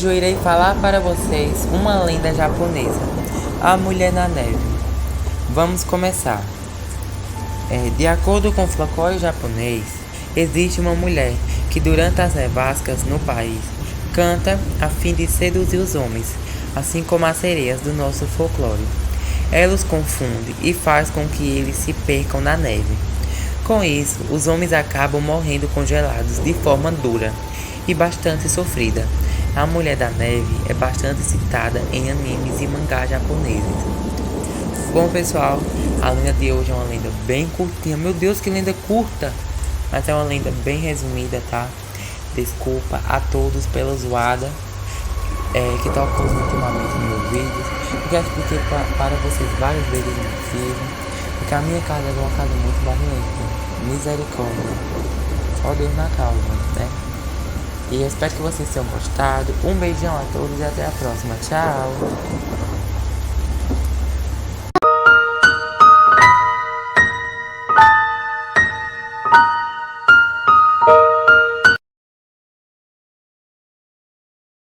Hoje eu irei falar para vocês uma lenda japonesa, a Mulher na Neve. Vamos começar. De acordo com o folclore japonês, existe uma mulher que durante as nevascas no país canta a fim de seduzir os homens, assim como as sereias do nosso folclore. Ela os confunde e faz com que eles se percam na neve. Com isso, os homens acabam morrendo congelados de forma dura e bastante sofrida. A Mulher da Neve é bastante citada em animes e mangás japoneses. Bom pessoal, a lenda de hoje é uma lenda bem curtinha. Meu Deus, que lenda curta! Mas é uma lenda bem resumida, tá? Desculpa a todos pela zoada que está ocorrendo ultimamente nos meus vídeos. Eu já expliquei para vocês várias vezes o motivo. Porque a minha casa é uma casa muito barulhenta. Misericórdia. Só Deus na causa, né? E eu espero que vocês tenham gostado. Um beijão a todos e até a próxima. Tchau!